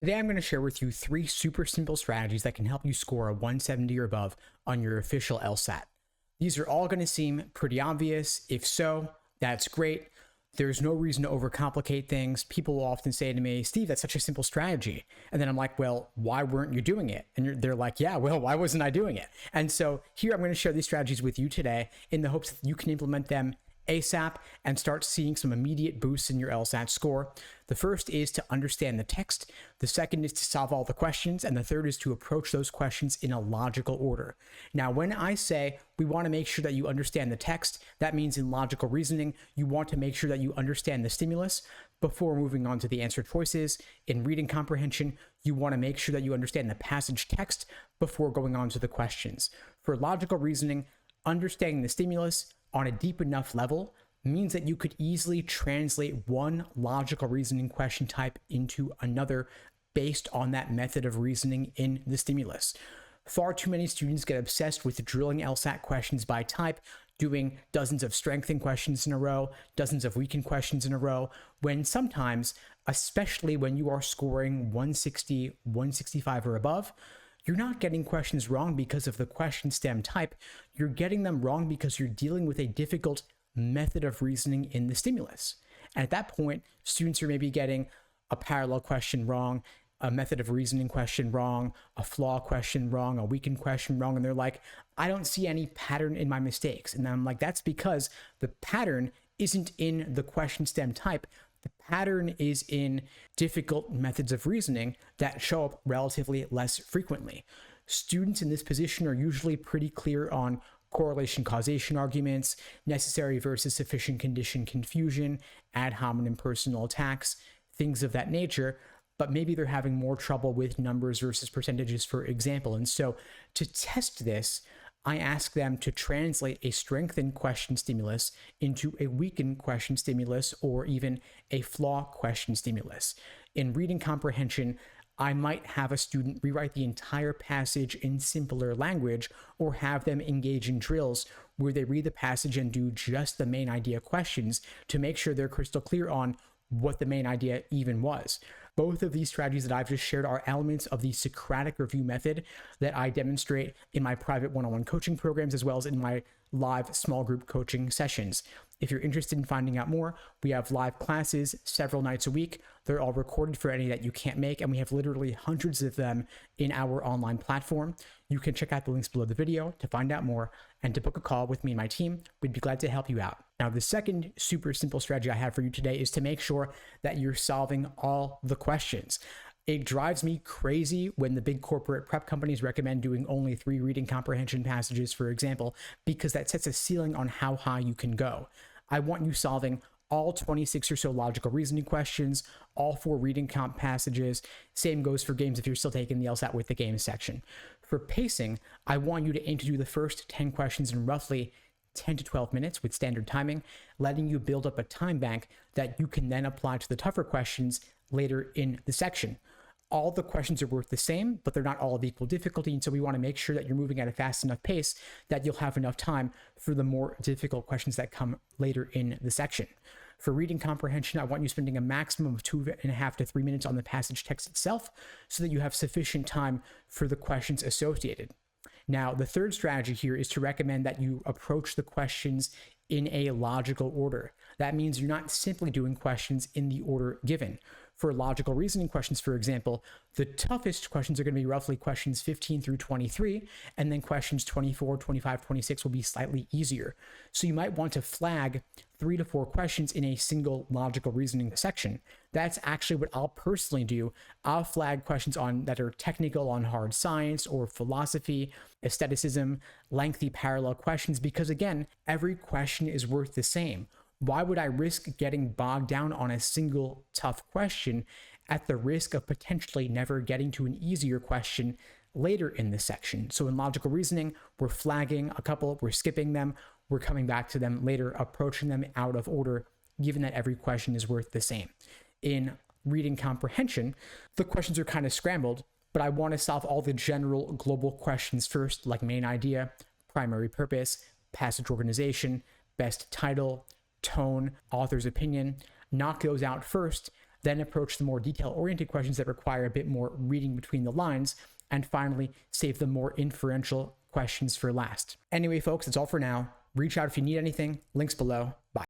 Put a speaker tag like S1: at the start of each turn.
S1: Today, I'm going to share with you 3 super simple strategies that can help you score a 170 or above on your official LSAT. These are all going to seem pretty obvious. If so, that's great. There's no reason to overcomplicate things. People will often say to me, Steve, that's such a simple strategy. And then I'm like, well, why weren't you doing it? And they're like, yeah, well, why wasn't I doing it? And so here I'm going to share these strategies with you today in the hopes that you can implement them ASAP and start seeing some immediate boosts in your LSAT score. The first is to understand the text. The second is to solve all the questions. And the third is to approach those questions in a logical order. Now, when I say we want to make sure that you understand the text, that means in logical reasoning, you want to make sure that you understand the stimulus before moving on to the answer choices. In reading comprehension, you want to make sure that you understand the passage text before going on to the questions. For logical reasoning, understanding the stimulus on a deep enough level means that you could easily translate one logical reasoning question type into another based on that method of reasoning in the stimulus. Far too many students get obsessed with drilling LSAT questions by type, doing dozens of strengthen questions in a row, dozens of weaken questions in a row, when sometimes, especially when you are scoring 160, 165 or above, you're not getting questions wrong because of the question stem type. You're getting them wrong because you're dealing with a difficult method of reasoning in the stimulus. And at that point, students are maybe getting a parallel question wrong, a method of reasoning question wrong, a flaw question wrong, a weakened question wrong. And they're like, I don't see any pattern in my mistakes. And I'm like, that's because the pattern isn't in the question stem type. The pattern is in difficult methods of reasoning that show up relatively less frequently. Students in this position are usually pretty clear on correlation causation arguments, necessary versus sufficient condition confusion, ad hominem personal attacks, things of that nature, but maybe they're having more trouble with numbers versus percentages, for example. And so to test this, I ask them to translate a strengthened question stimulus into a weakened question stimulus or even a flaw question stimulus. In reading comprehension, I might have a student rewrite the entire passage in simpler language or have them engage in drills where they read the passage and do just the main idea questions to make sure they're crystal clear on what the main idea even was. Both of these strategies that I've just shared are elements of the Socratic review method that I demonstrate in my private one-on-one coaching programs, as well as in my live small group coaching sessions. If you're interested in finding out more, we have live classes several nights a week. They're all recorded for any that you can't make, and we have literally hundreds of them in our online platform. You can check out the links below the video to find out more and to book a call with me and my team. We'd be glad to help you out. Now, the second super simple strategy I have for you today is to make sure that you're solving all the questions. It drives me crazy when the big corporate prep companies recommend doing only 3 reading comprehension passages, for example, because that sets a ceiling on how high you can go. I want you solving all 26 or so logical reasoning questions, all 4 reading comp passages. Same goes for games if you're still taking the LSAT with the games section. For pacing, I want you to aim to do the first 10 questions in roughly 10 to 12 minutes with standard timing, letting you build up a time bank that you can then apply to the tougher questions later in the section. All the questions are worth the same, but they're not all of equal difficulty. And so we want to make sure that you're moving at a fast enough pace that you'll have enough time for the more difficult questions that come later in the section. For reading comprehension, I want you spending a maximum of 2.5 to 3 minutes on the passage text itself so that you have sufficient time for the questions associated. Now, the third strategy here is to recommend that you approach the questions in a logical order. That means you're not simply doing questions in the order given. For logical reasoning questions, for example, the toughest questions are going to be roughly questions 15 through 23, and then questions 24, 25, 26 will be slightly easier. So you might want to flag 3 to 4 questions in a single logical reasoning section. That's actually what I'll personally do. I'll flag questions that are technical on hard science or philosophy, aestheticism, lengthy parallel questions, because again, every question is worth the same. Why would I risk getting bogged down on a single tough question at the risk of potentially never getting to an easier question later in the section? So in logical reasoning, we're flagging a couple, we're skipping them, we're coming back to them later, approaching them out of order, given that every question is worth the same. In reading comprehension, the questions are kind of scrambled, but I want to solve all the general global questions first, like main idea, primary purpose, passage organization, best title, tone, author's opinion, knock those out first, then approach the more detail-oriented questions that require a bit more reading between the lines, and finally save the more inferential questions for last. Anyway, folks, that's all for now. Reach out if you need anything. Links below. Bye.